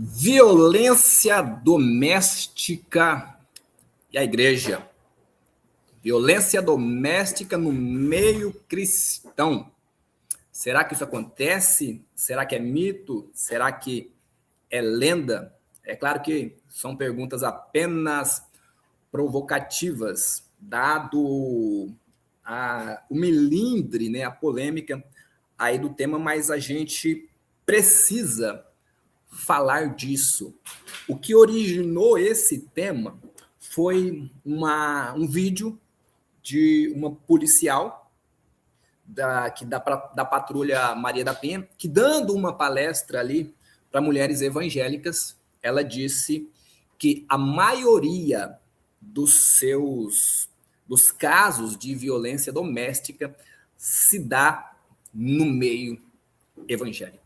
Violência doméstica e a igreja. Violência doméstica no meio cristão. Será que isso acontece? Será que é mito? Será que é lenda? É claro que são perguntas apenas provocativas, dado o melindre, né, a polêmica aí do tema, mas a gente precisa falar disso. O que originou esse tema foi um vídeo de uma policial da patrulha Maria da Penha, que dando uma palestra ali para mulheres evangélicas, ela disse que a maioria dos casos de violência doméstica se dá no meio evangélico.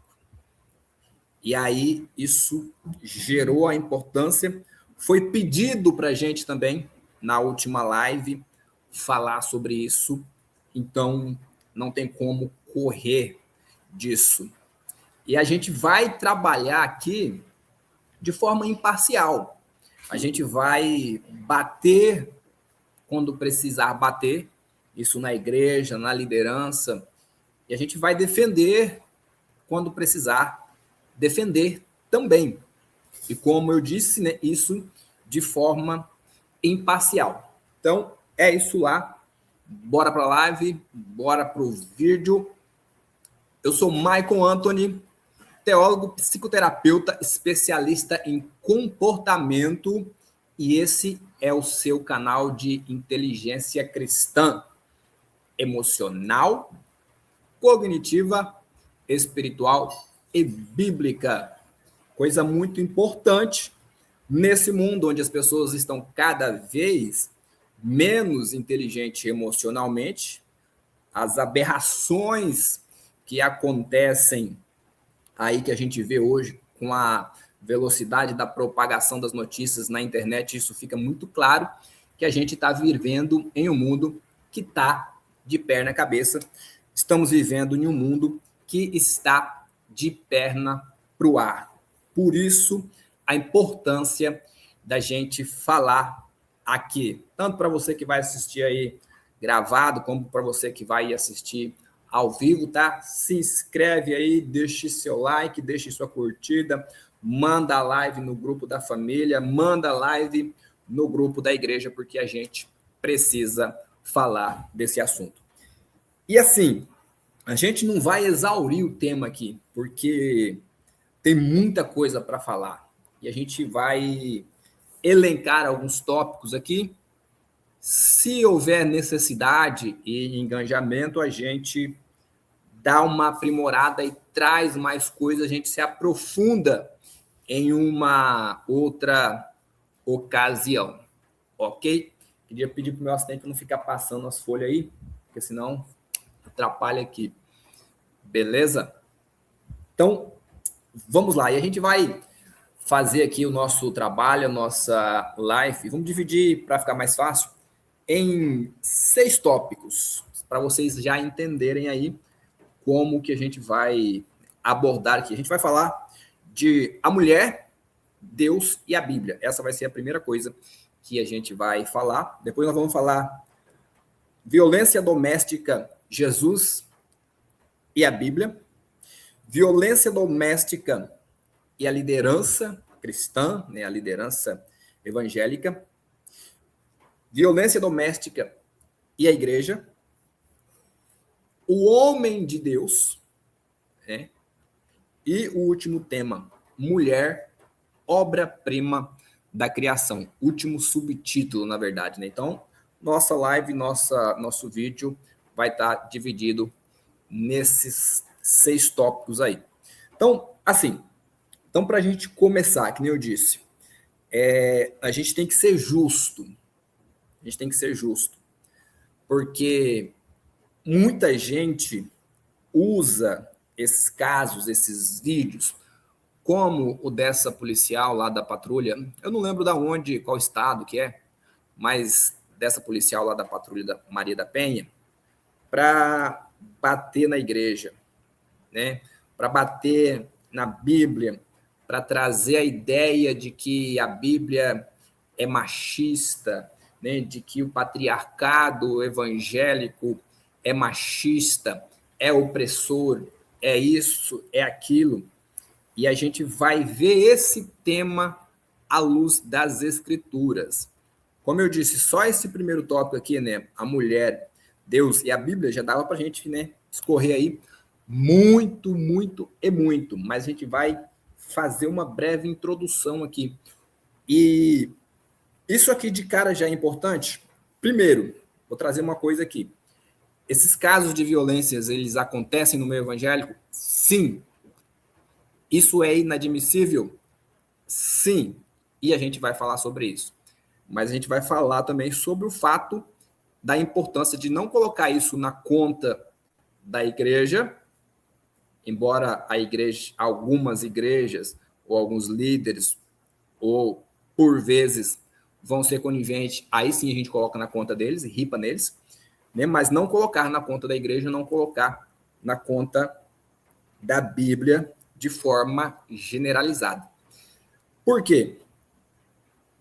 E aí isso gerou a importância. Foi pedido para a gente também, na última live, falar sobre isso. Então, não tem como correr disso. E a gente vai trabalhar aqui de forma imparcial. A gente vai bater quando precisar bater, isso na igreja, na liderança, e a gente vai defender quando precisar defender também. E como eu disse, né, isso de forma imparcial. Então, é isso lá. Bora para a live, bora para o vídeo. Eu sou Michael Anthony, teólogo, psicoterapeuta, especialista em comportamento, e esse é o seu canal de inteligência cristã, emocional, cognitiva, espiritual e bíblica. Coisa muito importante nesse mundo onde as pessoas estão cada vez menos inteligentes emocionalmente, as aberrações que acontecem aí que a gente vê hoje com a velocidade da propagação das notícias na internet, isso fica muito claro que a gente está vivendo em um mundo que está de perna cabeça. Estamos vivendo em um mundo que está de perna para o ar. Por isso, a importância da gente falar aqui, tanto para você que vai assistir aí gravado, como para você que vai assistir ao vivo, tá? Se inscreve aí, deixe seu like, deixe sua curtida, manda a live no grupo da família, manda a live no grupo da igreja, porque a gente precisa falar desse assunto. E assim, a gente não vai exaurir o tema aqui, porque tem muita coisa para falar. E a gente vai elencar alguns tópicos aqui. Se houver necessidade e engajamento, a gente dá uma aprimorada e traz mais coisas, a gente se aprofunda em uma outra ocasião, ok? Queria pedir para o meu assistente não ficar passando as folhas aí, porque senão atrapalha aqui. Beleza? Então, vamos lá. E a gente vai fazer aqui o nosso trabalho, a nossa live. Vamos dividir, para ficar mais fácil, em 6 tópicos, para vocês já entenderem aí como que a gente vai abordar aqui. A gente vai falar de a mulher, Deus e a Bíblia. Essa vai ser a primeira coisa que a gente vai falar. Depois nós vamos falar violência doméstica, Jesus e a Bíblia. Violência doméstica e a liderança cristã, né, a liderança evangélica. Violência doméstica e a igreja. O homem de Deus, né? E o último tema, mulher, obra-prima da criação. Último subtítulo, na verdade, né? Então, nossa live, nosso vídeo vai estar dividido nesses 6 tópicos aí. Então, assim, para a gente começar, que nem eu disse, a gente tem que ser justo. A gente tem que ser justo. Porque muita gente usa esses casos, esses vídeos, como o dessa policial lá da patrulha, eu não lembro de onde, qual estado que é, mas dessa policial lá da patrulha da Maria da Penha, para bater na igreja, né? Para bater na Bíblia, para trazer a ideia de que a Bíblia é machista, né, de que o patriarcado evangélico é machista, é opressor, é isso, é aquilo. E a gente vai ver esse tema à luz das Escrituras. Como eu disse, só esse primeiro tópico aqui, né, a mulher, Deus e a Bíblia, já dava para a gente, né, escorrer aí muito, muito e muito. Mas a gente vai fazer uma breve introdução aqui. E isso aqui de cara já é importante. Primeiro, vou trazer uma coisa aqui. Esses casos de violências, eles acontecem no meio evangélico? Sim. Isso é inadmissível? Sim. E a gente vai falar sobre isso. Mas a gente vai falar também sobre o fato da importância de não colocar isso na conta da igreja, embora a igreja, algumas igrejas ou alguns líderes, ou por vezes vão ser coniventes, aí sim a gente coloca na conta deles e ripa neles, né? Mas não colocar na conta da igreja, não colocar na conta da Bíblia de forma generalizada. Por quê?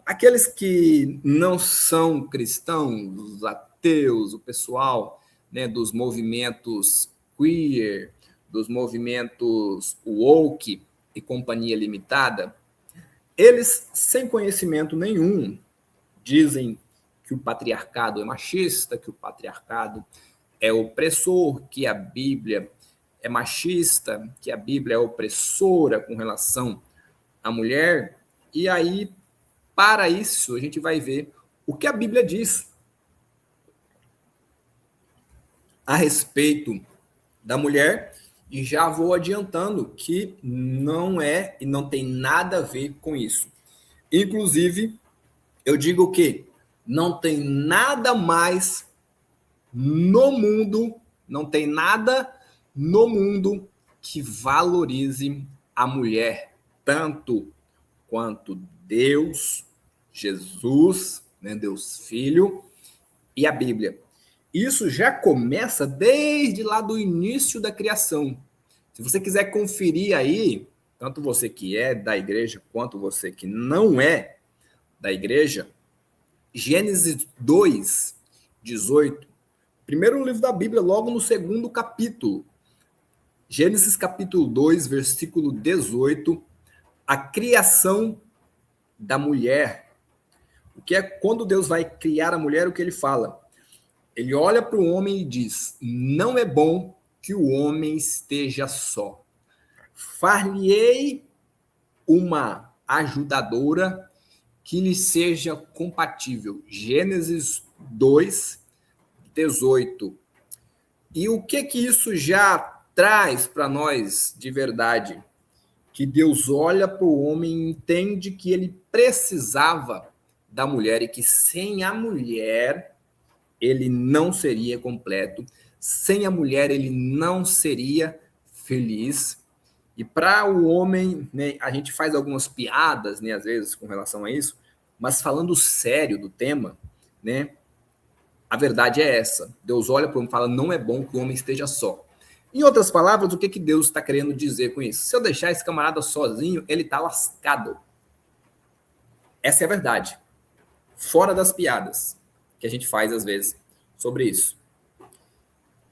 Aqueles que não são cristãos, os ateus, o pessoal, né, dos movimentos queer, dos movimentos woke e companhia limitada, eles, sem conhecimento nenhum, dizem que o patriarcado é machista, que o patriarcado é opressor, que a Bíblia é machista, que a Bíblia é opressora com relação à mulher. E aí, para isso, a gente vai ver o que a Bíblia diz a respeito da mulher, e já vou adiantando que não é e não tem nada a ver com isso. Inclusive, eu digo que não tem nada mais no mundo, não tem nada no mundo que valorize a mulher tanto quanto Deus, Jesus, né, Deus Filho e a Bíblia. Isso já começa desde lá do início da criação. Se você quiser conferir aí, tanto você que é da igreja quanto você que não é da igreja, Gênesis 2, 18, primeiro livro da Bíblia, logo no segundo capítulo. Gênesis capítulo 2, versículo 18, a criação da mulher. O que é quando Deus vai criar a mulher, o que ele fala? Ele olha para o homem e diz: não é bom que o homem esteja só. Far-lhe-ei uma ajudadora que lhe seja compatível. Gênesis 2, 18. E o que isso já traz para nós de verdade? Que Deus olha para o homem e entende que ele precisava da mulher e que sem a mulher ele não seria completo, sem a mulher ele não seria feliz. E para o homem, né, a gente faz algumas piadas, né, às vezes, com relação a isso, mas falando sério do tema, né, a verdade é essa. Deus olha para o homem e fala, não é bom que o homem esteja só. Em outras palavras, o que Deus está querendo dizer com isso? Se eu deixar esse camarada sozinho, ele está lascado. Essa é a verdade. Fora das piadas que a gente faz, às vezes, sobre isso.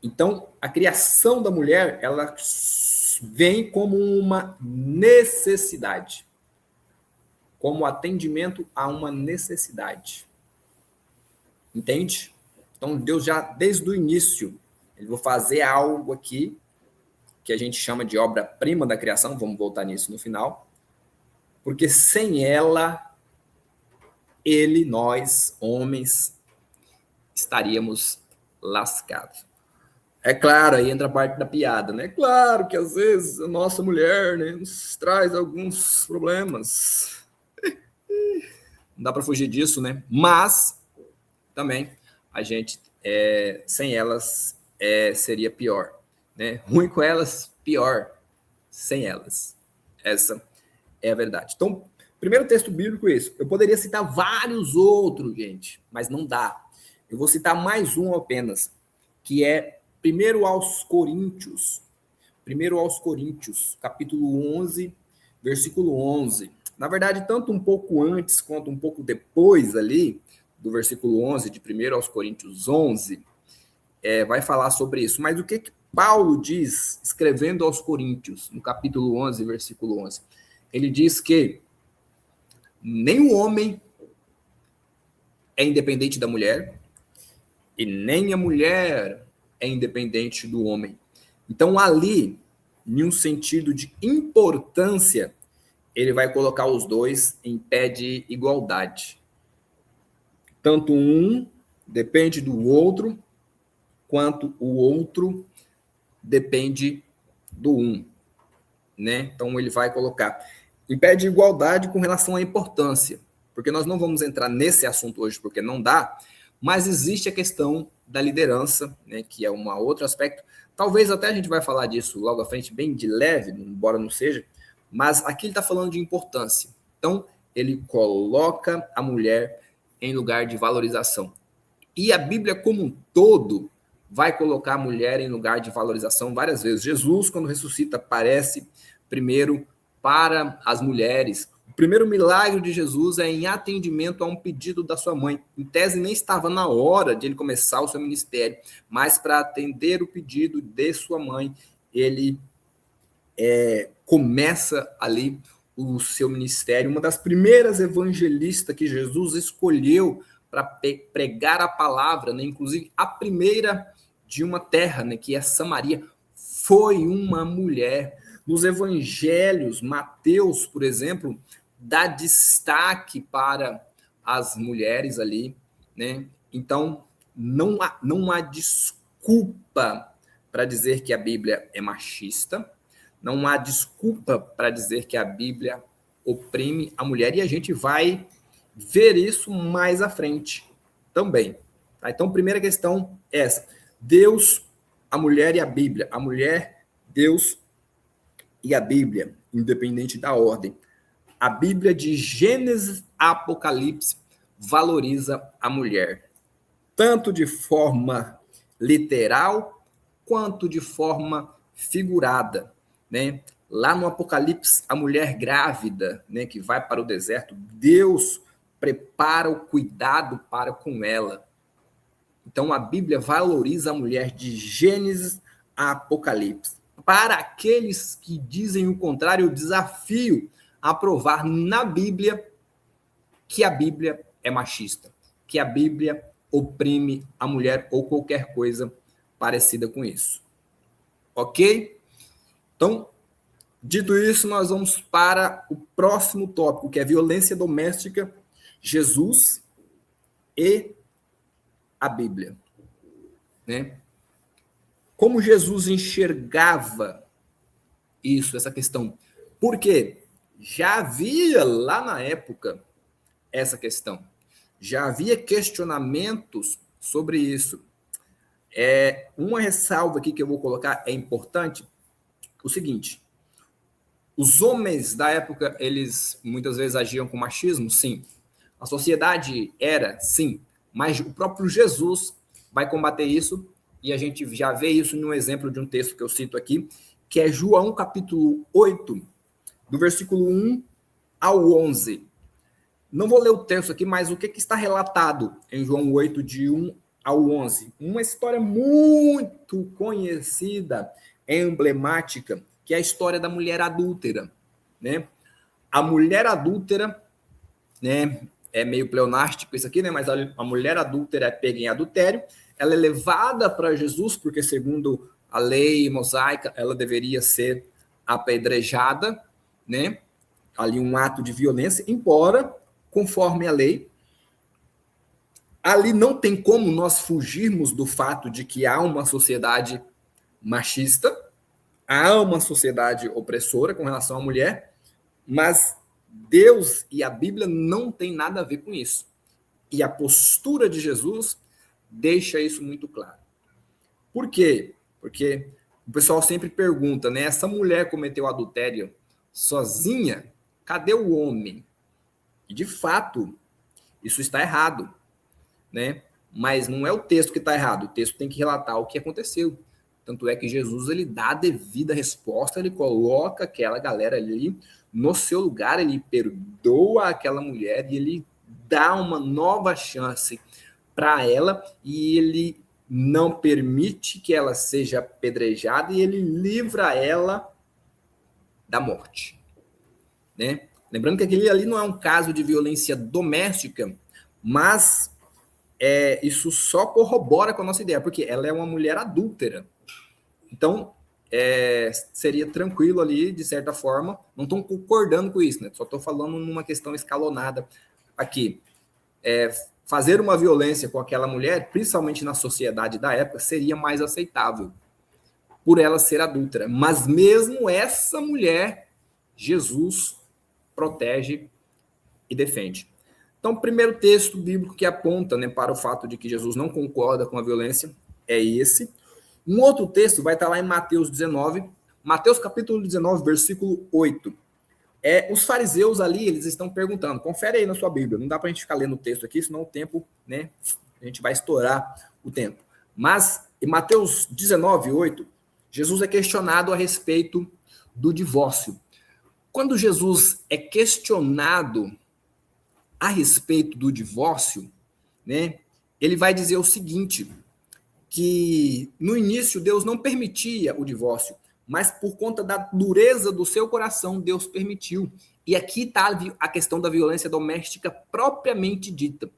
Então, a criação da mulher, ela vem como uma necessidade, como atendimento a uma necessidade. Entende? Então, Deus já, desde o início, ele vai fazer algo aqui que a gente chama de obra-prima da criação, vamos voltar nisso no final, porque sem ela, ele, nós, homens, estaríamos lascados. É claro, aí entra a parte da piada, né? Claro que às vezes a nossa mulher, né, nos traz alguns problemas. Não dá para fugir disso, né? Mas também a gente, sem elas, seria pior. Né? Ruim com elas, pior sem elas. Essa é a verdade. Então, primeiro texto bíblico é isso. Eu poderia citar vários outros, gente, mas não dá. Eu vou citar mais um apenas, que é 1 aos Coríntios, capítulo 11, versículo 11. Na verdade, tanto um pouco antes quanto um pouco depois ali, do versículo 11, de 1 aos Coríntios 11, vai falar sobre isso. Mas o que Paulo diz, escrevendo aos Coríntios, no capítulo 11, versículo 11? Ele diz que nem o homem é independente da mulher, e nem a mulher é independente do homem. Então, ali, em um sentido de importância, ele vai colocar os dois em pé de igualdade. Tanto um depende do outro, quanto o outro depende do um, né? Então, ele vai colocar em pé de igualdade com relação à importância, porque nós não vamos entrar nesse assunto hoje, porque não dá, mas existe a questão da liderança, né, que é um outro aspecto. Talvez até a gente vai falar disso logo à frente, bem de leve, embora não seja, mas aqui ele está falando de importância. Então, ele coloca a mulher em lugar de valorização. E a Bíblia como um todo vai colocar a mulher em lugar de valorização várias vezes. Jesus, quando ressuscita, aparece primeiro para as mulheres. O primeiro milagre de Jesus é em atendimento a um pedido da sua mãe. Em tese, nem estava na hora de ele começar o seu ministério, mas para atender o pedido de sua mãe, ele começa ali o seu ministério. Uma das primeiras evangelistas que Jesus escolheu para pregar a palavra, né? Inclusive a primeira de uma terra, né, que é Samaria, foi uma mulher. Nos evangelhos, Mateus, por exemplo, dá destaque para as mulheres ali, né? Então, não há desculpa para dizer que a Bíblia é machista, não há desculpa para dizer que a Bíblia oprime a mulher, e a gente vai ver isso mais à frente também. Tá? Então, primeira questão é essa: Deus, a mulher e a Bíblia. A mulher, Deus e a Bíblia, independente da ordem. A Bíblia de Gênesis a Apocalipse valoriza a mulher, tanto de forma literal quanto de forma figurada, né? Lá no Apocalipse, a mulher grávida, né, que vai para o deserto, Deus prepara o cuidado para com ela. Então a Bíblia valoriza a mulher de Gênesis a Apocalipse. Para aqueles que dizem o contrário, eu desafio a provar na Bíblia que a Bíblia é machista, que a Bíblia oprime a mulher ou qualquer coisa parecida com isso. Ok? Então, dito isso, nós vamos para o próximo tópico, que é violência doméstica, Jesus e a Bíblia, né? Como Jesus enxergava isso, essa questão? Porque já havia lá na época essa questão. Já havia questionamentos sobre isso. Uma ressalva aqui que eu vou colocar é importante, o seguinte: os homens da época, eles muitas vezes agiam com machismo, sim. A sociedade era, sim, mas o próprio Jesus vai combater isso, e a gente já vê isso num exemplo de um texto que eu cito aqui, que é João capítulo 8, do versículo 1 ao 11. Não vou ler o texto aqui, mas o que está relatado em João 8, de 1 ao 11? Uma história muito conhecida, emblemática, que é a história da mulher adúltera, né? A mulher adúltera, né, é meio pleonástico isso aqui, né, mas a mulher adúltera é pega em adultério, ela é levada para Jesus, porque segundo a lei mosaica, ela deveria ser apedrejada, né? Ali um ato de violência, embora, conforme a lei, ali não tem como nós fugirmos do fato de que há uma sociedade machista, há uma sociedade opressora com relação à mulher, mas Deus e a Bíblia não tem nada a ver com isso. E a postura de Jesus deixa isso muito claro. Por quê? Porque o pessoal sempre pergunta, né? Essa mulher cometeu adultério sozinha? Cadê o homem? E de fato, isso está errado, né? Mas não é o texto que está errado. O texto tem que relatar o que aconteceu. Tanto é que Jesus ele dá a devida resposta, ele coloca aquela galera ali no seu lugar, ele perdoa aquela mulher e ele dá uma nova chance para ela e ele não permite que ela seja apedrejada e ele livra ela da morte, né? Lembrando que aquele ali não é um caso de violência doméstica, mas isso só corrobora com a nossa ideia, porque ela é uma mulher adúltera. Então, seria tranquilo ali, de certa forma. Não estou concordando com isso, né? Só estou falando numa questão escalonada aqui. Fazer uma violência com aquela mulher, principalmente na sociedade da época, seria mais aceitável, por ela ser adúltera. Mas mesmo essa mulher, Jesus protege e defende. Então, o primeiro texto bíblico que aponta, né, para o fato de que Jesus não concorda com a violência é esse. Um outro texto vai estar lá em Mateus 19, Mateus capítulo 19, versículo 8. Os fariseus ali, eles estão perguntando, confere aí na sua Bíblia, não dá para a gente ficar lendo o texto aqui, senão o tempo, né, a gente vai estourar o tempo. Mas, em Mateus 19, 8, Jesus é questionado a respeito do divórcio. Quando Jesus é questionado a respeito do divórcio, né, ele vai dizer o seguinte, que no início Deus não permitia o divórcio, mas por conta da dureza do seu coração, Deus permitiu. E aqui está a questão da violência doméstica propriamente dita.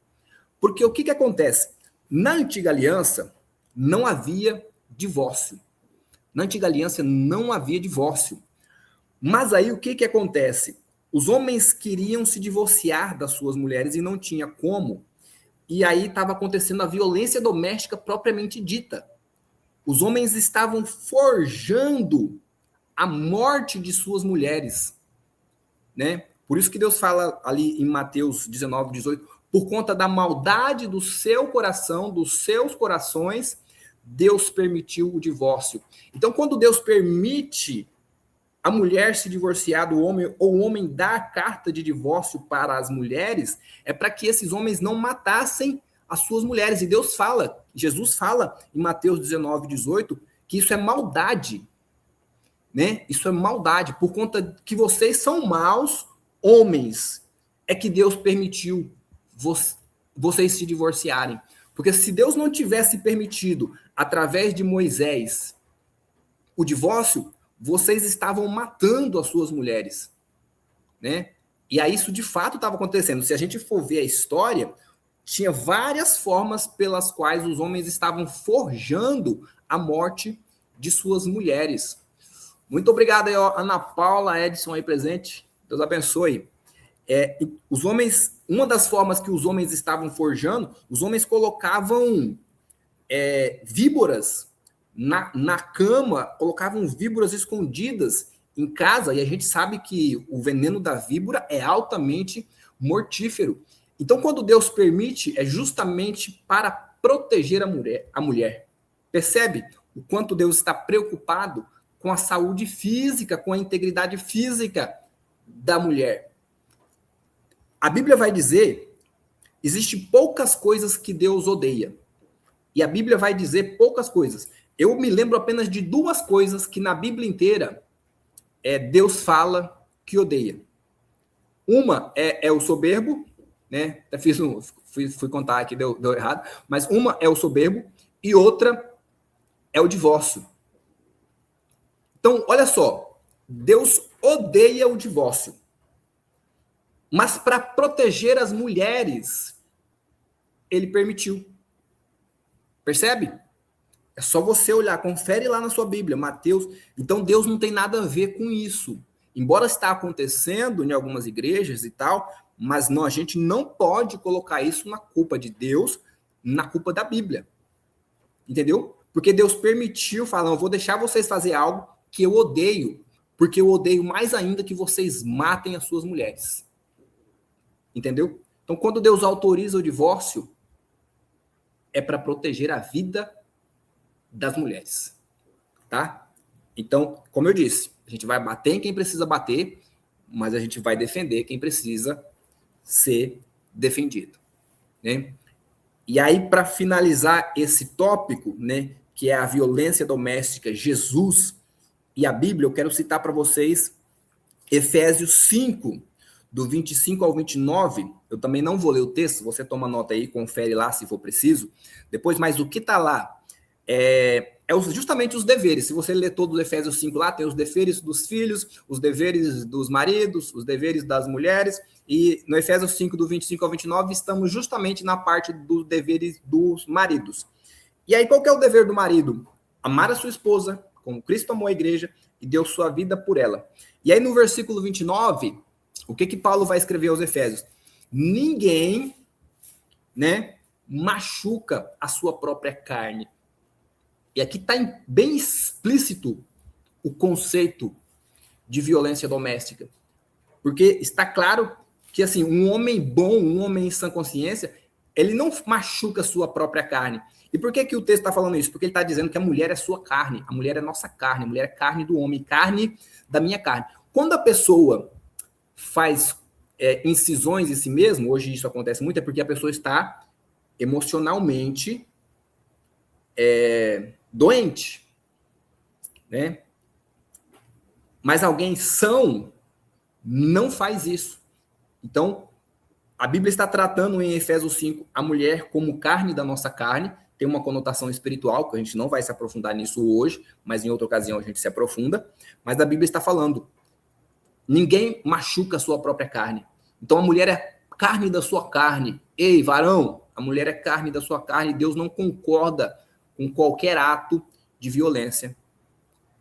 Porque o que acontece? Na antiga aliança, não havia divórcio. Na antiga aliança, não havia divórcio. Mas aí o que acontece? Os homens queriam se divorciar das suas mulheres e não tinha como. E aí estava acontecendo a violência doméstica propriamente dita. Os homens estavam forjando a morte de suas mulheres, né? Por isso que Deus fala ali em Mateus 19, 18, por conta da maldade do seu coração, dos seus corações, Deus permitiu o divórcio. Então, quando Deus permite a mulher se divorciar do homem, ou o homem dá a carta de divórcio para as mulheres, é para que esses homens não matassem as suas mulheres. E Deus fala, Jesus fala em Mateus 19, 18, que isso é maldade, né? Isso é maldade, por conta que vocês são maus homens, é que Deus permitiu vocês se divorciarem. Porque se Deus não tivesse permitido, através de Moisés, o divórcio, vocês estavam matando as suas mulheres, né? E aí isso de fato estava acontecendo. Se a gente for ver a história, tinha várias formas pelas quais os homens estavam forjando a morte de suas mulheres. Muito obrigado aí, ó, Ana Paula, Edson aí presente. Deus abençoe. Os homens, uma das formas que os homens estavam forjando, os homens colocavam víboras na cama, colocavam víboras escondidas em casa, e a gente sabe que o veneno da víbora é altamente mortífero. Então, quando Deus permite, é justamente para proteger a mulher. Percebe o quanto Deus está preocupado com a saúde física, com a integridade física da mulher. A Bíblia vai dizer, existem poucas coisas que Deus odeia. E a Bíblia vai dizer poucas coisas. Eu me lembro apenas de duas coisas que na Bíblia inteira Deus fala que odeia. Uma é o soberbo, né? Até fui contar aqui, deu errado. Mas uma é o soberbo e outra é o divórcio. Então, olha só. Deus odeia o divórcio. Mas para proteger as mulheres, ele permitiu. Percebe? É só você olhar, confere lá na sua Bíblia, Mateus. Então, Deus não tem nada a ver com isso. Embora está acontecendo em algumas igrejas e tal, mas não, a gente não pode colocar isso na culpa de Deus, na culpa da Bíblia. Entendeu? Porque Deus permitiu, falando, eu vou deixar vocês fazer algo que eu odeio, porque eu odeio mais ainda que vocês matem as suas mulheres. Entendeu? Então, quando Deus autoriza o divórcio, é para proteger a vida das mulheres, tá? Então, como eu disse, a gente vai bater em quem precisa bater, mas a gente vai defender quem precisa ser defendido, né? E aí, para finalizar esse tópico, né, que é a violência doméstica, Jesus e a Bíblia, eu quero citar para vocês Efésios 5, do 25 ao 29. Eu também não vou ler o texto, você toma nota aí, confere lá se for preciso. Depois, mas o que está lá justamente os deveres. Se você ler todo o Efésios 5 lá, tem os deveres dos filhos, os deveres dos maridos, os deveres das mulheres, e no Efésios 5, do 25 ao 29, estamos justamente na parte dos deveres dos maridos. E aí, qual que é o dever do marido? Amar a sua esposa, como Cristo amou a igreja e deu sua vida por ela. E aí, no versículo 29, o que Paulo vai escrever aos Efésios? Ninguém, machuca a sua própria carne. E aqui está bem explícito o conceito de violência doméstica. Porque está claro que, assim, um homem bom, um homem em sã consciência, ele não machuca a sua própria carne. E por que o texto está falando isso? Porque ele está dizendo que a mulher é sua carne, a mulher é nossa carne, a mulher é carne do homem, carne da minha carne. Quando a pessoa faz incisões em si mesmo, hoje isso acontece muito, é porque a pessoa está emocionalmente doente, né? Mas alguém são não faz isso. Então, a Bíblia está tratando em Efésios 5 a mulher como carne da nossa carne, tem uma conotação espiritual, que a gente não vai se aprofundar nisso hoje, mas em outra ocasião a gente se aprofunda, mas a Bíblia está falando, ninguém machuca a sua própria carne. Então, a mulher é carne da sua carne. Ei, varão, a mulher é carne da sua carne, Deus não concorda com qualquer ato de violência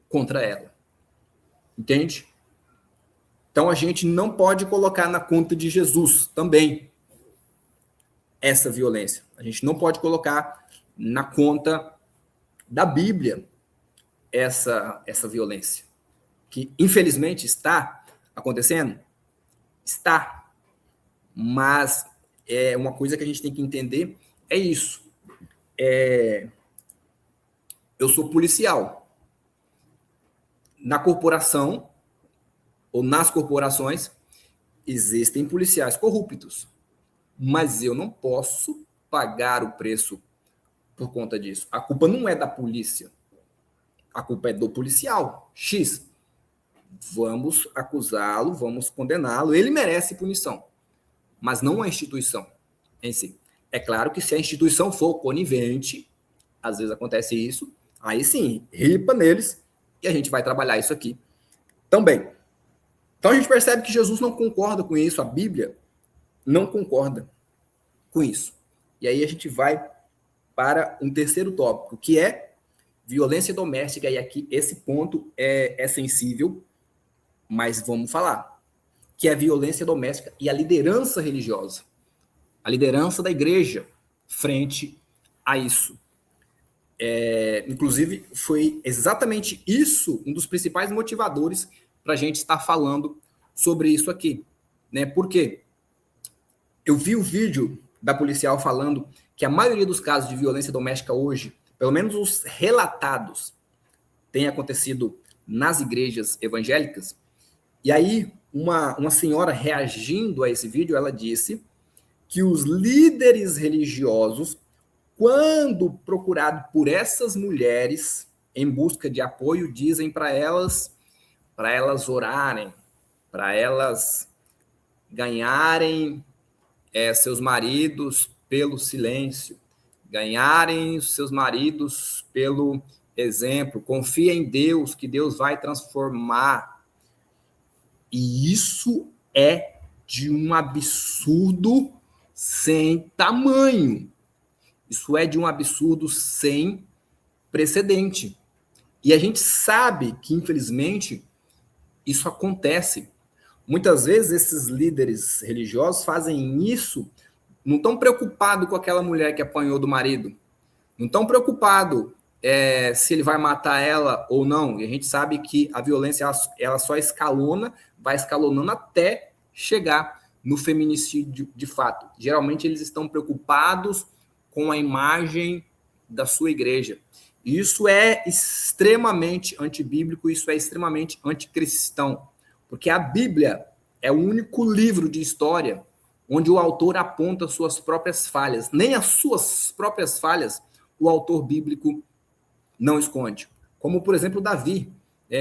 contra ela. Entende? Então, a gente não pode colocar na conta de Jesus também essa violência. A gente não pode colocar na conta da Bíblia essa violência. Que, infelizmente, está acontecendo? Está. Mas uma coisa que a gente tem que entender é isso. Eu sou policial. Na corporação, ou nas corporações, existem policiais corruptos. Mas eu não posso pagar o preço por conta disso. A culpa não é da polícia. A culpa é do policial. X. Vamos acusá-lo, vamos condená-lo. Ele merece punição. Mas não a instituição em si. É claro que se a instituição for conivente, às vezes acontece isso, aí sim, ripa neles e a gente vai trabalhar isso aqui também. Então a gente percebe que Jesus não concorda com isso, a Bíblia não concorda com isso. E aí a gente vai para um terceiro tópico, que é violência doméstica, e aqui esse ponto é sensível, mas vamos falar, que é violência doméstica e a liderança religiosa, a liderança da igreja frente a isso. Inclusive, foi exatamente isso um dos principais motivadores para a gente estar falando sobre isso aqui. Né? Por quê? Eu vi o vídeo da policial falando que a maioria dos casos de violência doméstica hoje, pelo menos os relatados, tem acontecido nas igrejas evangélicas. E aí, uma senhora reagindo a esse vídeo, ela disse que os líderes religiosos, quando procurado por essas mulheres em busca de apoio, dizem para elas orarem, para elas ganharem seus maridos pelo silêncio, ganharem seus maridos pelo exemplo, confia em Deus, que Deus vai transformar. E isso é de um absurdo sem tamanho. Isso é de um absurdo sem precedente. E a gente sabe que, infelizmente, isso acontece. Muitas vezes, esses líderes religiosos fazem isso, não estão preocupados com aquela mulher que apanhou do marido, não estão preocupados se ele vai matar ela ou não. E a gente sabe que a violência ela só escalona, vai escalonando até chegar no feminicídio de fato. Geralmente, eles estão preocupados com a imagem da sua igreja. Isso é extremamente antibíblico, isso é extremamente anticristão, porque a Bíblia é o único livro de história onde o autor aponta suas próprias falhas. Nem as suas próprias falhas o autor bíblico não esconde. Como, por exemplo, Davi,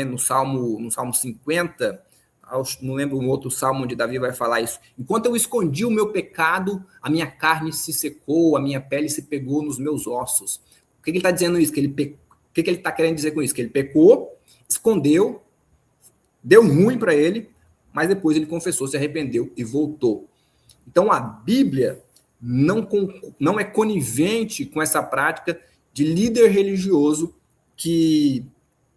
no Salmo 50, não lembro um outro salmo onde Davi vai falar isso. Enquanto eu escondi o meu pecado, a minha carne se secou, a minha pele se pegou nos meus ossos. O que ele está dizendo isso? O que ele está querendo dizer com isso? Que ele pecou, escondeu, deu ruim para ele, mas depois ele confessou, se arrependeu e voltou. Então a Bíblia não é conivente com essa prática de líder religioso que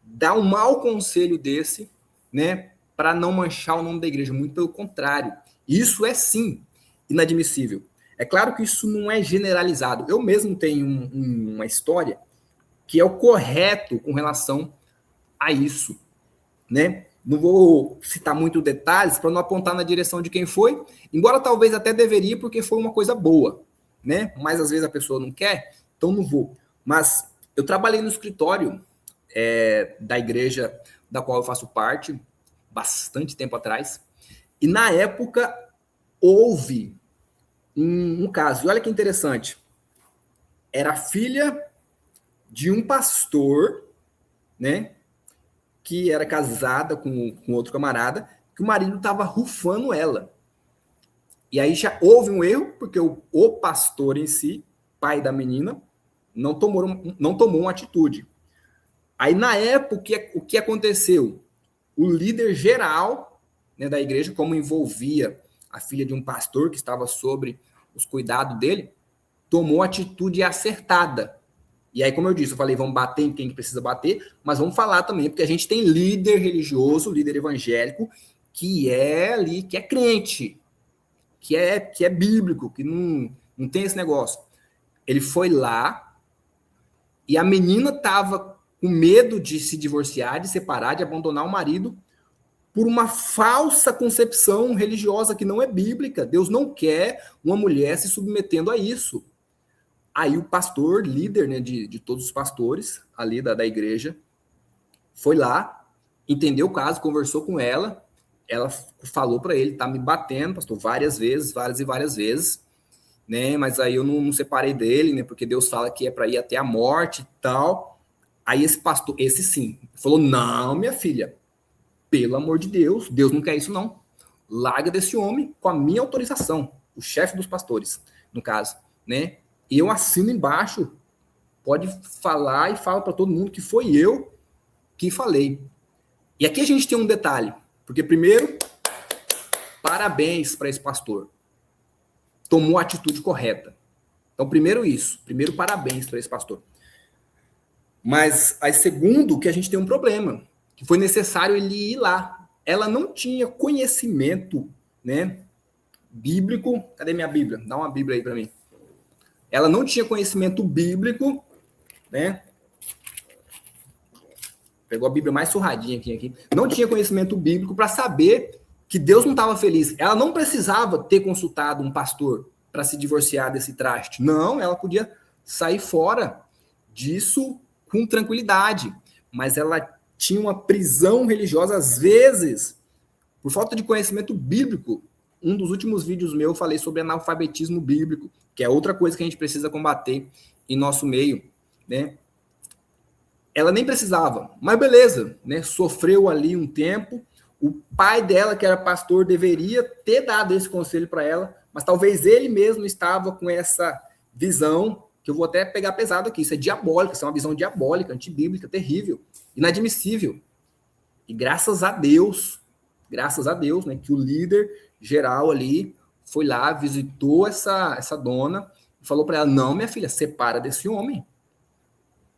dá um mau conselho desse, né, para não manchar o nome da igreja. Muito pelo contrário. Isso é sim inadmissível. É claro que isso não é generalizado. Eu mesmo tenho uma história que é o correto com relação a isso, né? Não vou citar muito detalhes para não apontar na direção de quem foi, embora talvez até deveria, porque foi uma coisa boa, né? Mas às vezes a pessoa não quer, então não vou. Mas eu trabalhei no escritório da igreja da qual eu faço parte, bastante tempo atrás, e na época houve um caso, e olha que interessante, era filha de um pastor, né? Que era casada com outro camarada, que o marido estava rufando ela. E aí já houve um erro, porque o pastor em si, pai da menina, não tomou uma atitude. Aí, na época, o que aconteceu? O líder geral, né, da igreja, como envolvia a filha de um pastor que estava sobre os cuidados dele, tomou atitude acertada. E aí, como eu disse, eu falei, vamos bater em quem precisa bater, mas vamos falar também, porque a gente tem líder religioso, líder evangélico, que é ali, que é crente, que é bíblico, que não tem esse negócio. Ele foi lá e a menina estava com medo de se divorciar, de separar, de abandonar o marido por uma falsa concepção religiosa que não é bíblica. Deus não quer uma mulher se submetendo a isso. Aí o pastor, líder, né, de todos os pastores ali da igreja, foi lá, entendeu o caso, conversou com ela falou para ele, tá me batendo, pastor, várias vezes, várias e várias vezes, né, mas aí eu não separei dele, né, porque Deus fala que é para ir até a morte e tal. Aí esse pastor, esse sim, falou, não, minha filha, pelo amor de Deus, Deus não quer isso não. Larga desse homem com a minha autorização, o chefe dos pastores, no caso, né? Eu assino embaixo, pode falar e fala para todo mundo que foi eu que falei. E aqui a gente tem um detalhe, porque primeiro, parabéns para esse pastor. Tomou a atitude correta. Então, primeiro isso, primeiro parabéns para esse pastor. Mas aí segundo, que a gente tem um problema, que foi necessário ele ir lá. Ela não tinha conhecimento, né, bíblico. Cadê minha Bíblia? Dá uma Bíblia aí para mim. Ela não tinha conhecimento bíblico, né? Pegou a Bíblia mais surradinha aqui. Não tinha conhecimento bíblico para saber que Deus não estava feliz. Ela não precisava ter consultado um pastor para se divorciar desse traste. Não, ela podia sair fora disso com tranquilidade. Mas ela tinha uma prisão religiosa, às vezes, por falta de conhecimento bíblico. Um dos últimos vídeos meus eu falei sobre analfabetismo bíblico, que é outra coisa que a gente precisa combater em nosso meio, né? Ela nem precisava, mas beleza, né? Sofreu ali um tempo. O pai dela, que era pastor, deveria ter dado esse conselho para ela, mas talvez ele mesmo estava com essa visão, que eu vou até pegar pesado aqui. Isso é diabólico, isso é uma visão diabólica, antibíblica, terrível, inadmissível. E graças a Deus, né, que o líder geral ali foi lá, visitou essa dona e falou para ela: não, minha filha, separa desse homem.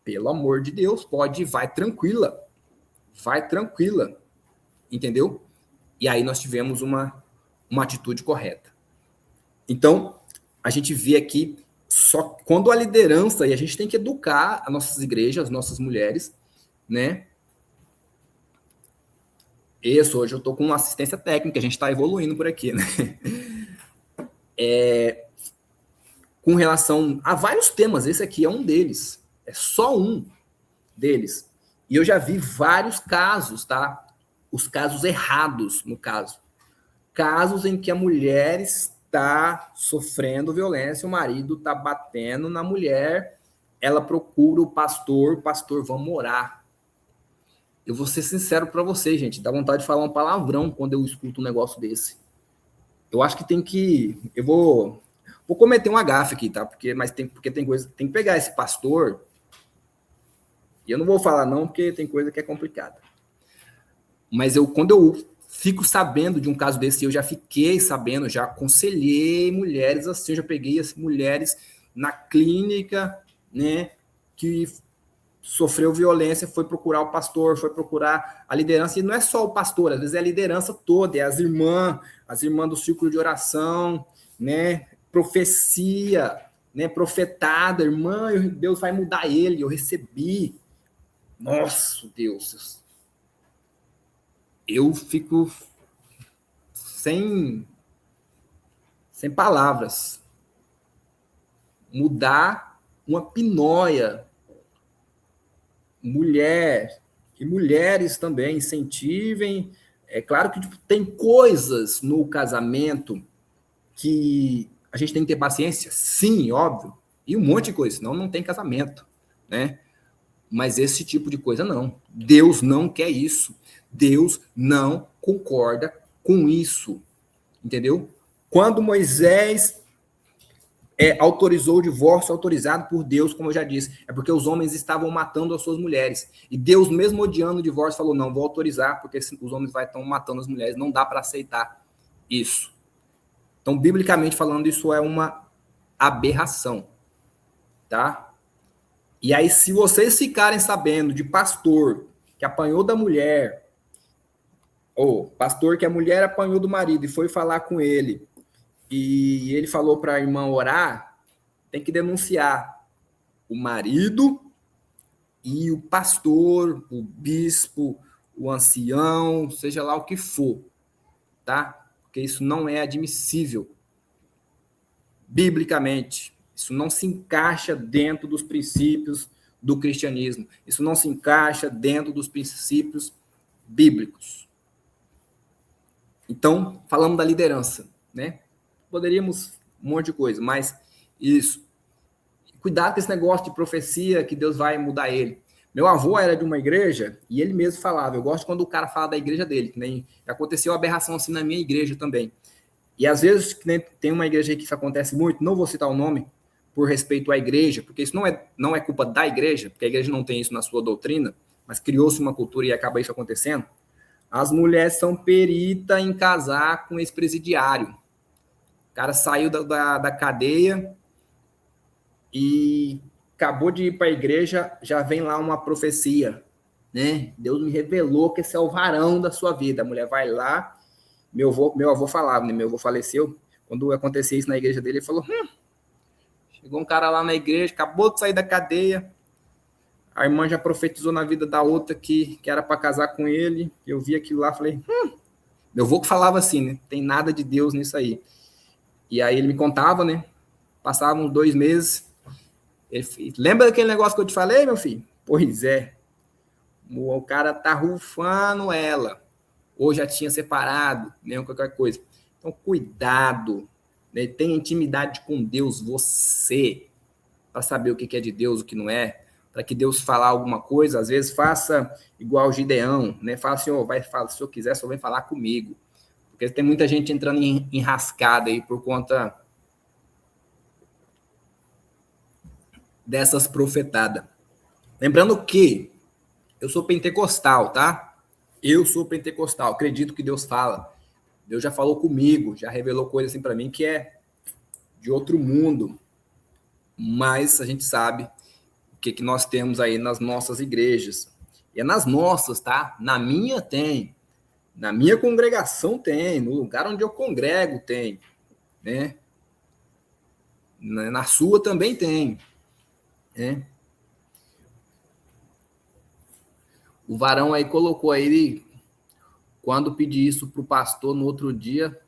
Pelo amor de Deus, vai tranquila. Vai tranquila. Entendeu? E aí nós tivemos uma atitude correta. Então, a gente vê aqui, só quando a liderança, e a gente tem que educar as nossas igrejas, as nossas mulheres, né? Isso, hoje eu estou com uma assistência técnica, a gente está evoluindo por aqui, né? Com relação a vários temas, esse aqui é um deles. É só um deles. E eu já vi vários casos, tá? Os casos errados, no caso. Casos em que a mulher está sofrendo violência, o marido está batendo na mulher ela procura o pastor, vamos orar. Eu vou ser sincero para você, gente, dá vontade de falar um palavrão quando eu escuto um negócio desse. Eu acho que tem que... Eu vou cometer uma gafe aqui, tá? Porque tem coisa... Tem que pegar esse pastor... E eu não vou falar não, porque tem coisa que é complicada. Mas quando eu fico sabendo de um caso desse, eu já fiquei sabendo, já aconselhei mulheres assim, eu já peguei as mulheres na clínica, né, que sofreu violência, foi procurar o pastor, foi procurar a liderança, e não é só o pastor, às vezes é a liderança toda, é as irmãs do círculo de oração, né, profecia, né, profetada, irmã, Deus vai mudar ele, eu recebi. Nossa, Deus, eu fico sem palavras. Mudar uma pinóia. Mulher e mulheres também incentivem. É claro que tem coisas no casamento que a gente tem que ter paciência, sim, óbvio, e um monte de coisa, senão não tem casamento, né? Mas esse tipo de coisa não. Deus não quer isso. Deus não concorda com isso. Entendeu? Quando Moisés autorizou o divórcio autorizado por Deus, como eu já disse, é porque os homens estavam matando as suas mulheres. E Deus, mesmo odiando o divórcio, falou, não, vou autorizar, porque os homens estão matando as mulheres, não dá para aceitar isso. Então, biblicamente falando, isso é uma aberração. Tá? E aí, se vocês ficarem sabendo de pastor que apanhou da mulher, ou pastor que a mulher apanhou do marido e foi falar com ele, e ele falou para a irmã orar, tem que denunciar o marido e o pastor, o bispo, o ancião, seja lá o que for, tá? Porque isso não é admissível biblicamente. Isso não se encaixa dentro dos princípios do cristianismo. Isso não se encaixa dentro dos princípios bíblicos. Então, falamos da liderança, né? Poderíamos um monte de coisa, mas isso. Cuidado com esse negócio de profecia que Deus vai mudar ele. Meu avô era de uma igreja e ele mesmo falava. Eu gosto quando o cara fala da igreja dele, que nem aconteceu uma aberração assim na minha igreja também. E às vezes que nem, tem uma igreja aí que isso acontece muito, não vou citar o nome por respeito à igreja, porque isso não é culpa da igreja, porque a igreja não tem isso na sua doutrina, mas criou-se uma cultura e acaba isso acontecendo. As mulheres são perita em casar com ex-presidiário. O cara saiu da cadeia e acabou de ir para a igreja, já vem lá uma profecia, né? Deus me revelou que esse é o varão da sua vida. A mulher vai lá, meu avô falava, né? Meu avô faleceu, quando acontecia isso na igreja dele, ele falou, chegou um cara lá na igreja, acabou de sair da cadeia, a irmã já profetizou na vida da outra que era para casar com ele, eu vi aquilo lá, falei, meu avô que falava assim, né? Tem nada de Deus nisso aí. E aí ele me contava, né? Passavam uns 2 meses, lembra daquele negócio que eu te falei, meu filho? Pois é. O cara tá rufando ela. Ou já tinha separado, né? Qualquer coisa. Então, cuidado. Né? Tenha intimidade com Deus, você, para saber o que é de Deus, o que não é. Para que Deus falar alguma coisa, às vezes faça igual o Gideão, né? Fala assim, se eu quiser, só vem falar comigo. Porque tem muita gente entrando em enrascada aí por conta dessas profetadas. Lembrando que eu sou pentecostal, tá? Eu sou pentecostal, acredito que Deus fala. Deus já falou comigo, já revelou coisas assim para mim que é de outro mundo. Mas a gente sabe o que nós temos aí nas nossas igrejas. E é nas nossas, tá? Na minha tem. Na minha congregação tem. No lugar onde eu congrego tem. Né? Na sua também tem. Né? O varão aí colocou aí, quando pedi isso pro pastor no outro dia,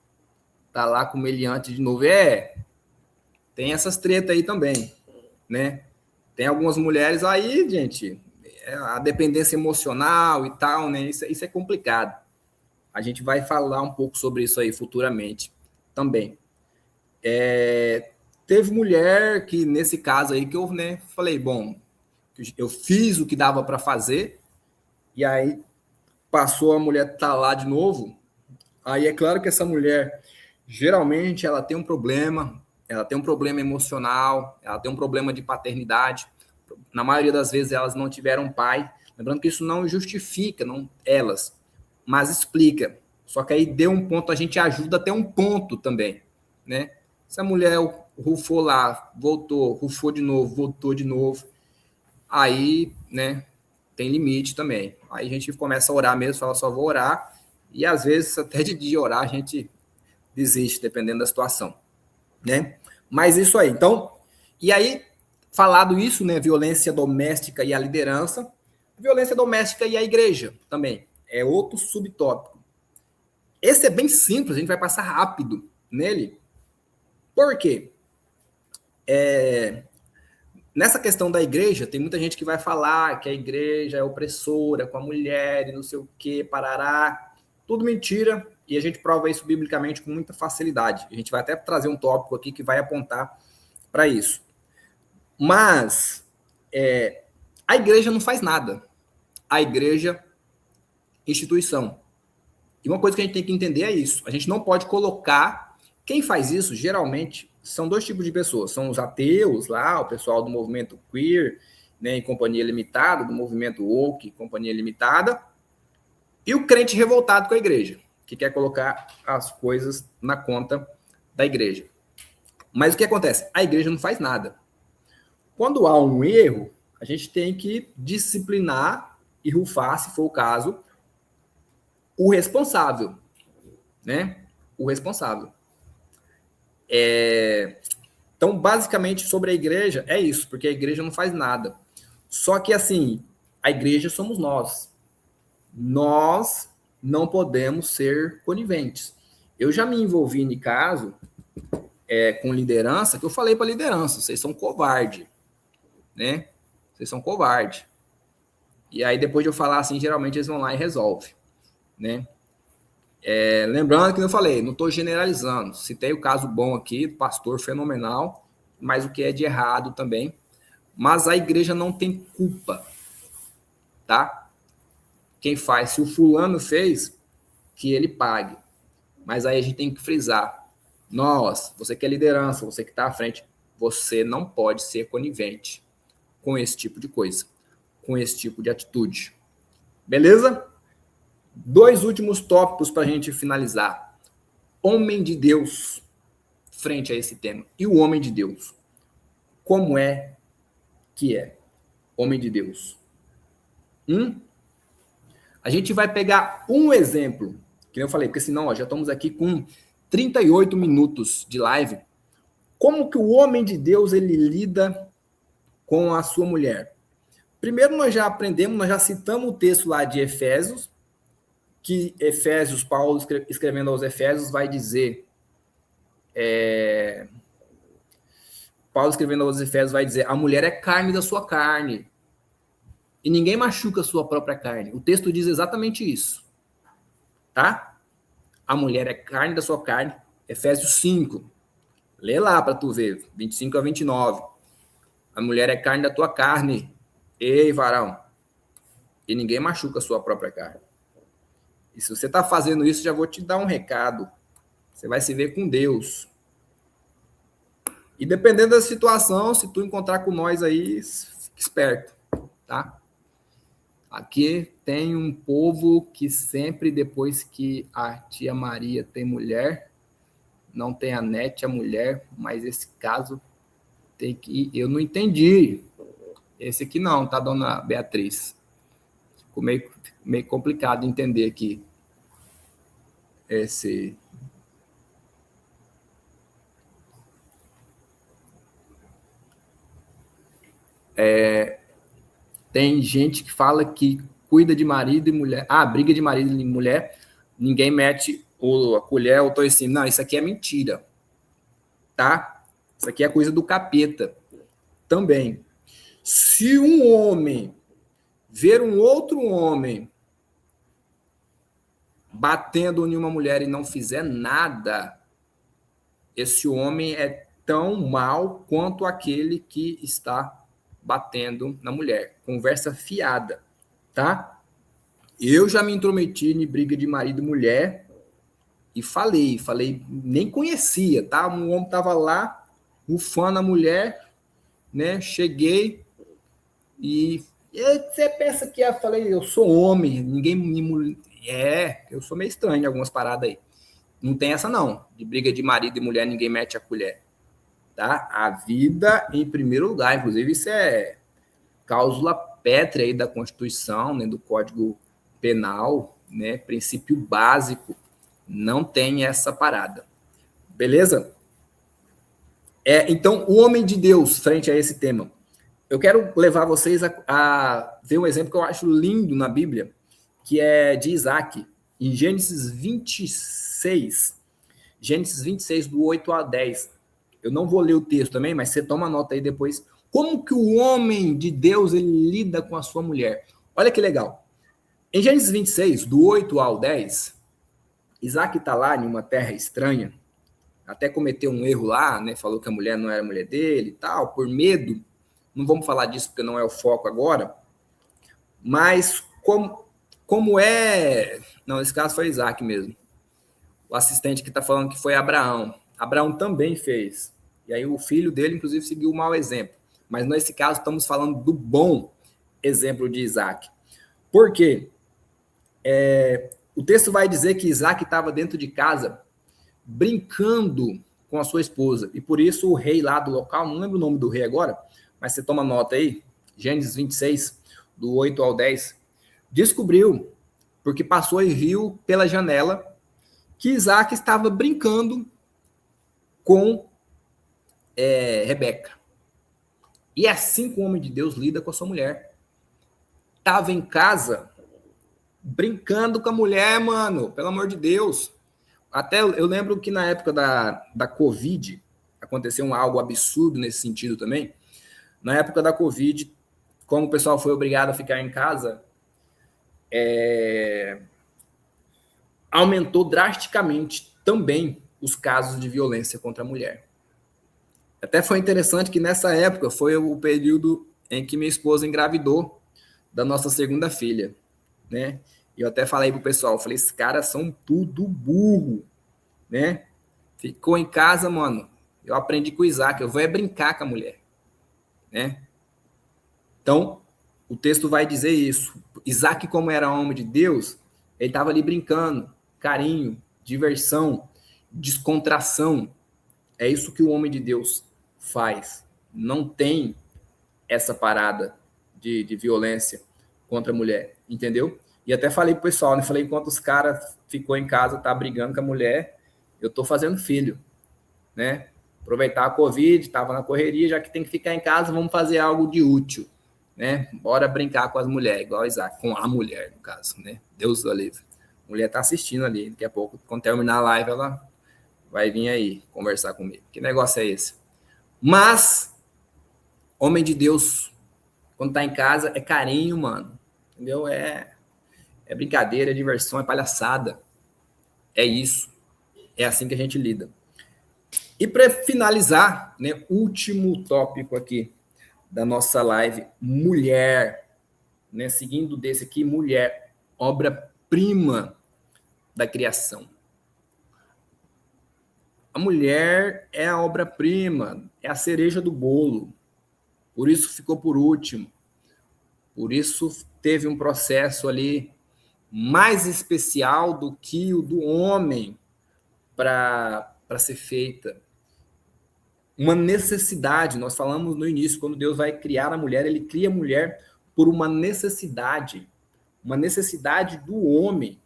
tá lá com meliante de novo. Tem essas tretas aí também, né? Tem algumas mulheres aí, gente, a dependência emocional e tal, né? Isso é complicado. A gente vai falar um pouco sobre isso aí futuramente também. teve mulher que, nesse caso aí, que eu, né, falei, bom, eu fiz o que dava para fazer, e aí passou a mulher tá lá de novo. Aí é claro que essa mulher, geralmente, ela tem um problema emocional, ela tem um problema de paternidade. Na maioria das vezes, elas não tiveram pai. Lembrando que isso não justifica, não elas, mas explica. Só que aí deu um ponto, a gente ajuda até um ponto também, né? Se a mulher rufou lá, voltou, rufou de novo, voltou de novo, aí, né, tem limite também. Aí a gente começa a orar mesmo, fala só vou orar, e às vezes até de dia orar a gente desiste, dependendo da situação, né? Mas isso aí. Então, e aí, falado isso, né, violência doméstica e a liderança, violência doméstica e a igreja também, é outro subtópico. Esse é bem simples, a gente vai passar rápido nele. Por quê? Nessa questão da igreja, tem muita gente que vai falar que a igreja é opressora com a mulher e não sei o quê, parará. Tudo mentira, e a gente prova isso biblicamente com muita facilidade. A gente vai até trazer um tópico aqui que vai apontar para isso. Mas a igreja não faz nada. A igreja, instituição. E uma coisa que a gente tem que entender é isso. A gente não pode colocar... Quem faz isso, geralmente, são dois tipos de pessoas. São os ateus lá, o pessoal do movimento queer, né, em companhia limitada, do movimento woke, companhia limitada, e o crente revoltado com a igreja, que quer colocar as coisas na conta da igreja. Mas o que acontece? A igreja não faz nada. Quando há um erro, a gente tem que disciplinar e rufar, se for o caso, o responsável, né? O responsável. Então, basicamente, sobre a igreja, é isso, porque a igreja não faz nada. Só que, assim, a igreja somos nós. Nós não podemos ser coniventes. Eu já me envolvi em caso com liderança, que eu falei para a liderança, vocês são covarde, né? Vocês são covarde. E aí, depois de eu falar assim, geralmente eles vão lá e resolvem, né? Lembrando que eu falei, não estou generalizando. Citei o caso bom aqui, do pastor fenomenal, mas o que é de errado também. Mas a igreja não tem culpa, tá? Quem faz, se o fulano fez, que ele pague. Mas aí a gente tem que frisar. Nós, você que é liderança, você que está à frente, você não pode ser conivente com esse tipo de coisa, com esse tipo de atitude. Beleza? 2 últimos tópicos para a gente finalizar. Homem de Deus, frente a esse tema. E o homem de Deus? Como é que é? Homem de Deus. A gente vai pegar um exemplo, que eu falei, porque senão já estamos aqui com 38 minutos de live. Como que o homem de Deus ele lida com a sua mulher? Primeiro nós já aprendemos, nós já citamos o texto lá de Efésios, que Efésios, Paulo escrevendo aos Efésios, vai dizer... Paulo escrevendo aos Efésios vai dizer, a mulher é carne da sua carne. E ninguém machuca a sua própria carne. O texto diz exatamente isso. Tá? A mulher é carne da sua carne. Efésios 5. Lê lá para tu ver. 25 a 29. A mulher é carne da tua carne. Ei, varão. E ninguém machuca a sua própria carne. E se você está fazendo isso, já vou te dar um recado. Você vai se ver com Deus. E dependendo da situação, se tu encontrar com nós aí, fique esperto, tá? Aqui tem um povo que sempre, depois que a tia Maria tem mulher, não tem a Nete, a mulher, mas esse caso tem que... Eu não entendi. Esse aqui não, tá, dona Beatriz? Ficou meio complicado de entender aqui. Esse... Tem gente que fala que cuida de marido e mulher. Briga de marido e mulher. Ninguém mete a colher ou toicinho. Não, isso aqui é mentira. Tá? Isso aqui é coisa do capeta. Também. Se um homem ver um outro homem batendo em uma mulher e não fizer nada, esse homem é tão mal quanto aquele que está batendo na mulher. Conversa fiada, tá? Eu já me intrometi em briga de marido e mulher e falei, nem conhecia, tá? Um homem tava lá, rufando a mulher, né? Cheguei e você pensa que eu falei, eu sou homem, ninguém me... eu sou meio estranho em algumas paradas aí. Não tem essa não, de briga de marido e mulher, ninguém mete a colher, tá? A vida em primeiro lugar, inclusive isso é cláusula pétrea aí da Constituição, né, do Código Penal, né, princípio básico, não tem essa parada, beleza? Então, o homem de Deus, frente a esse tema, eu quero levar vocês a ver um exemplo que eu acho lindo na Bíblia, que é de Isaac, em Gênesis 26, do 8 a 10. Eu não vou ler o texto também, mas você toma nota aí depois. Como que o homem de Deus ele lida com a sua mulher? Olha que legal. Em Gênesis 26, do 8 ao 10, Isaac está lá em uma terra estranha, até cometeu um erro lá, né? Falou que a mulher não era mulher dele e tal, por medo. Não vamos falar disso porque não é o foco agora. Mas como é... Não, nesse caso foi Isaac mesmo. O assistente que está falando que foi Abraão. Abraão também fez. E aí o filho dele, inclusive, seguiu o mau exemplo. Mas nesse caso estamos falando do bom exemplo de Isaac. Por quê? O texto vai dizer que Isaac estava dentro de casa brincando com a sua esposa. E por isso o rei lá do local, não lembro o nome do rei agora, mas você toma nota aí, Gênesis 26, do 8 ao 10, descobriu, porque passou e viu pela janela, que Isaac estava brincando com Rebeca. E é assim que o homem de Deus lida com a sua mulher. Estava em casa brincando com a mulher, mano, pelo amor de Deus. Até eu lembro que na época da Covid, aconteceu algo absurdo nesse sentido também. Na época da Covid, como o pessoal foi obrigado a ficar em casa, aumentou drasticamente também os casos de violência contra a mulher. Até foi interessante que nessa época foi o período em que minha esposa engravidou da nossa segunda filha, né? E eu até falei pro pessoal, falei, esses caras são tudo burro, né? Ficou em casa, mano. Eu aprendi com o Isaac, eu vou brincar com a mulher, né? Então, o texto vai dizer isso. Isaac, como era homem de Deus, ele estava ali brincando, carinho, diversão, descontração. É isso que o homem de Deus faz. Não tem essa parada de violência contra a mulher, entendeu? E até falei pro pessoal, né? Falei, enquanto os caras ficou em casa, tá brigando com a mulher, eu tô fazendo filho, né? Aproveitar a Covid, tava na correria, já que tem que ficar em casa, vamos fazer algo de útil, né? Bora brincar com as mulheres, igual Isaac, com a mulher, no caso, né? Deus o livre. A mulher tá assistindo ali, daqui a pouco, quando terminar a live, ela vai vir aí conversar comigo. Que negócio é esse? Mas, homem de Deus, quando tá em casa, é carinho, mano. Entendeu? É brincadeira, é diversão, é palhaçada. É isso. É assim que a gente lida. E para finalizar, né, último tópico aqui da nossa live, mulher. Né, seguindo desse aqui, mulher, obra-prima da criação. A mulher é a obra-prima, é a cereja do bolo. Por isso ficou por último. Por isso teve um processo ali mais especial do que o do homem para ser feita. Uma necessidade, nós falamos no início, quando Deus vai criar a mulher, ele cria a mulher por uma necessidade do homem.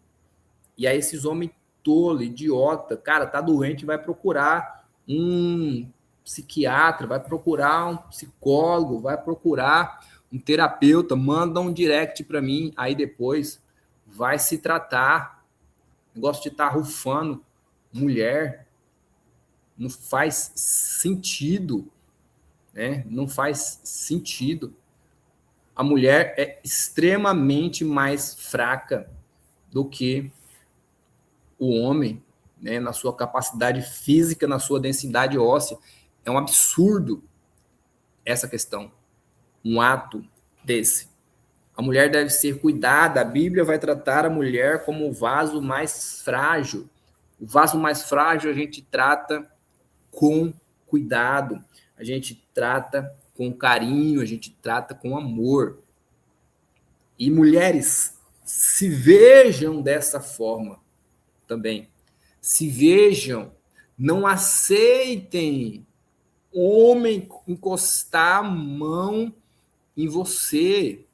E aí esses homens tolo, idiota, cara, tá doente, vai procurar um psiquiatra, vai procurar um psicólogo, vai procurar um terapeuta, manda um direct para mim, aí depois vai se tratar. Negócio de estar rufando mulher não faz sentido, né? Não faz sentido. A mulher é extremamente mais fraca do que o homem, né? Na sua capacidade física, na sua densidade óssea. É um absurdo essa questão, um ato desse. A mulher deve ser cuidada. A Bíblia vai tratar a mulher como o vaso mais frágil. O vaso mais frágil a gente trata com cuidado, a gente trata com carinho, a gente trata com amor. E mulheres, se vejam dessa forma também. Se vejam, não aceitem homem encostar a mão em você.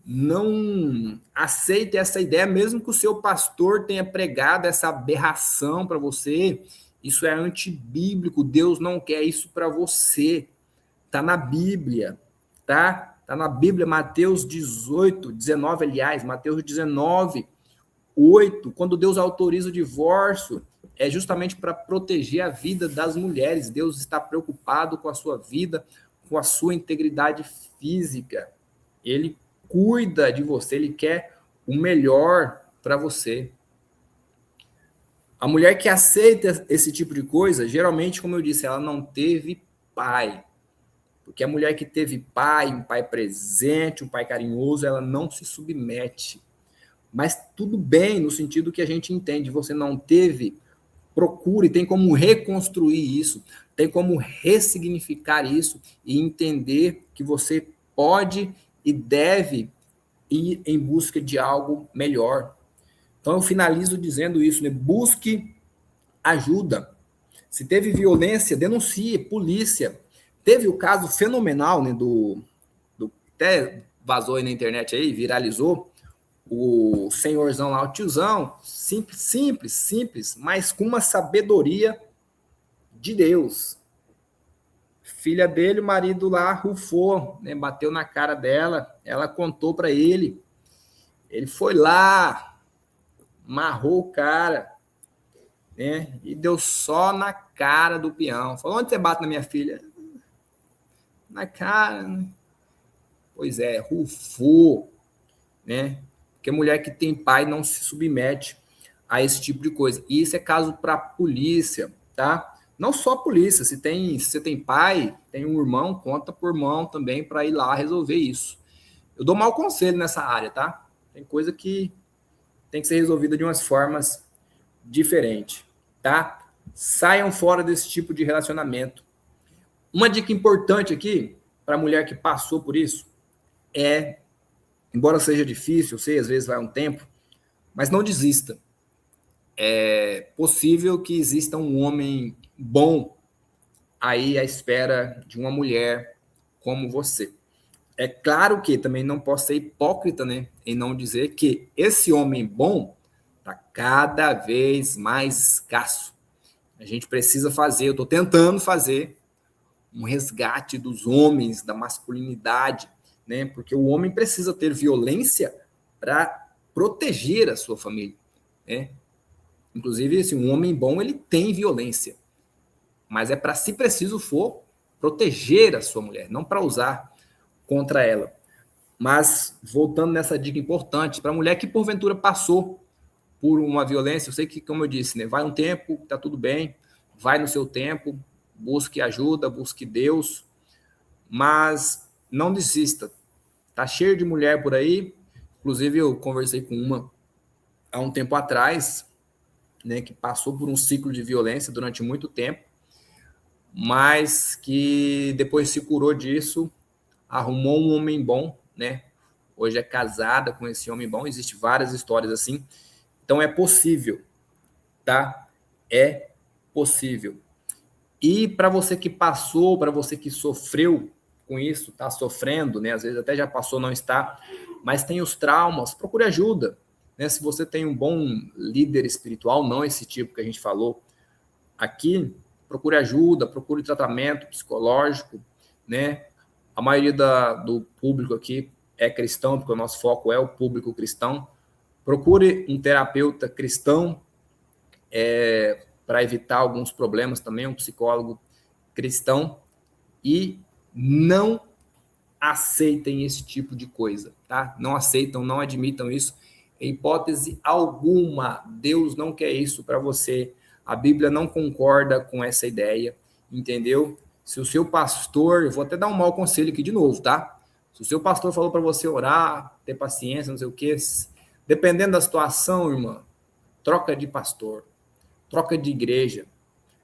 Não aceite essa ideia, mesmo que o seu pastor tenha pregado essa aberração para você. Isso é antibíblico. Deus não quer isso para você. Está na Bíblia, tá? Está na Bíblia, Mateus 18, 19, aliás, Mateus 19, 8. Quando Deus autoriza o divórcio, é justamente para proteger a vida das mulheres. Deus está preocupado com a sua vida, com a sua integridade física. Ele cuida de você, ele quer o melhor para você. A mulher que aceita esse tipo de coisa, geralmente, como eu disse, ela não teve pai. Porque a mulher que teve pai, um pai presente, um pai carinhoso, ela não se submete. Mas tudo bem, no sentido que a gente entende, você não teve, procure, tem como reconstruir isso, tem como ressignificar isso e entender que você pode e deve ir em busca de algo melhor. Então eu finalizo dizendo isso, né? Busque ajuda. Se teve violência, denuncie, polícia. Teve o caso fenomenal, né, até vazou aí na internet aí, viralizou, o senhorzão lá, o tiozão, simples, mas com uma sabedoria de Deus. Filha dele, o marido lá rufou, né, bateu na cara dela, ela contou para ele, ele foi lá, amarrou o cara, né, e deu só na cara do peão. Falou, onde você bate na minha filha? Na cara, né? Pois é, rufou, né? Porque mulher que tem pai não se submete a esse tipo de coisa. E isso é caso para polícia, tá? Não só polícia, se você tem pai, tem um irmão, conta por irmão também para ir lá resolver isso. Eu dou mau conselho nessa área, tá? Tem coisa que tem que ser resolvida de umas formas diferentes, tá? Saiam fora desse tipo de relacionamento. Uma dica importante aqui para a mulher que passou por isso é, embora seja difícil, eu sei, às vezes vai um tempo, mas não desista. É possível que exista um homem bom aí à espera de uma mulher como você. É claro que também não posso ser hipócrita, né, em não dizer que esse homem bom está cada vez mais escasso. A gente precisa fazer, eu estou tentando fazer um resgate dos homens, da masculinidade, né? Porque o homem precisa ter violência para proteger a sua família, né? Inclusive, assim, um homem bom, ele tem violência, mas é para, se preciso for, proteger a sua mulher, não para usar contra ela. Mas, voltando nessa dica importante, para a mulher que porventura passou por uma violência, eu sei que, como eu disse, né, vai um tempo, tá tudo bem, vai no seu tempo, busque ajuda, busque Deus, mas não desista. Tá cheio de mulher por aí, inclusive eu conversei com uma há um tempo atrás, né, que passou por um ciclo de violência durante muito tempo, mas que depois se curou disso, arrumou um homem bom, né? Hoje é casada com esse homem bom, existem várias histórias assim. Então é possível, tá? É possível. E para você que passou, para você que sofreu com isso, está sofrendo, né? Às vezes até já passou, não está, mas tem os traumas, procure ajuda. Né? Se você tem um bom líder espiritual, não esse tipo que a gente falou aqui, procure ajuda, procure tratamento psicológico, né? A maioria do público aqui é cristão, porque o nosso foco é o público cristão. Procure um terapeuta cristão, para evitar alguns problemas também, um psicólogo cristão, e não aceitem esse tipo de coisa, tá? Não aceitam, não admitam isso, em hipótese alguma. Deus não quer isso para você, a Bíblia não concorda com essa ideia, entendeu? Se o seu pastor, eu vou até dar um mau conselho aqui de novo, tá? Se o seu pastor falou para você orar, ter paciência, não sei o quê, dependendo da situação, irmã, troca de pastor, troca de igreja.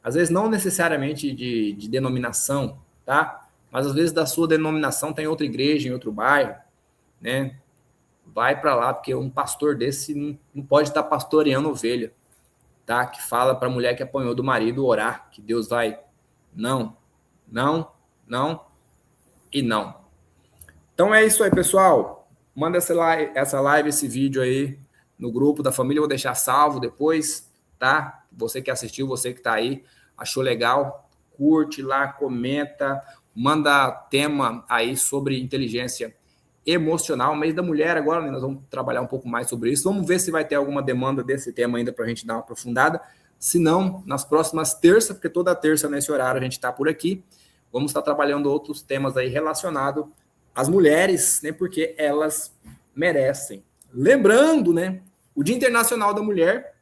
Às vezes não necessariamente de denominação, tá? Mas às vezes da sua denominação tem outra igreja em outro bairro, né? Vai para lá, porque um pastor desse não pode estar pastoreando ovelha, tá? Que fala para a mulher que apanhou do marido orar, que Deus vai. Não, não, não e não. Então é isso aí, pessoal. Manda essa live, esse vídeo aí no grupo da família. Eu vou deixar salvo depois, tá? Você que assistiu, você que tá aí, achou legal, curte lá, comenta, manda tema aí sobre inteligência emocional. Mês da mulher agora, né? Nós vamos trabalhar um pouco mais sobre isso. Vamos ver se vai ter alguma demanda desse tema ainda para a gente dar uma aprofundada. Se não, nas próximas terças, porque toda terça nesse horário a gente está por aqui, vamos estar trabalhando outros temas aí relacionados às mulheres, né? Porque elas merecem. Lembrando, né? O Dia Internacional da Mulher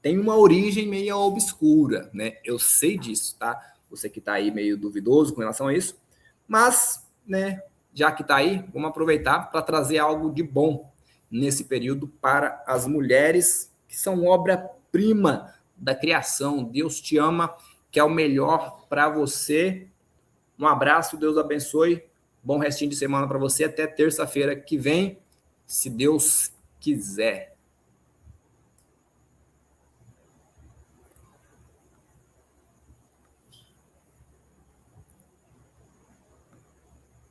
tem uma origem meio obscura, né? Eu sei disso, tá? Você que está aí meio duvidoso com relação a isso, mas, né? Já que está aí, vamos aproveitar para trazer algo de bom nesse período para as mulheres que são obra-prima da criação. Deus te ama, que é o melhor para você. Um abraço, Deus abençoe. Bom restinho de semana para você. Até terça-feira que vem, se Deus quiser.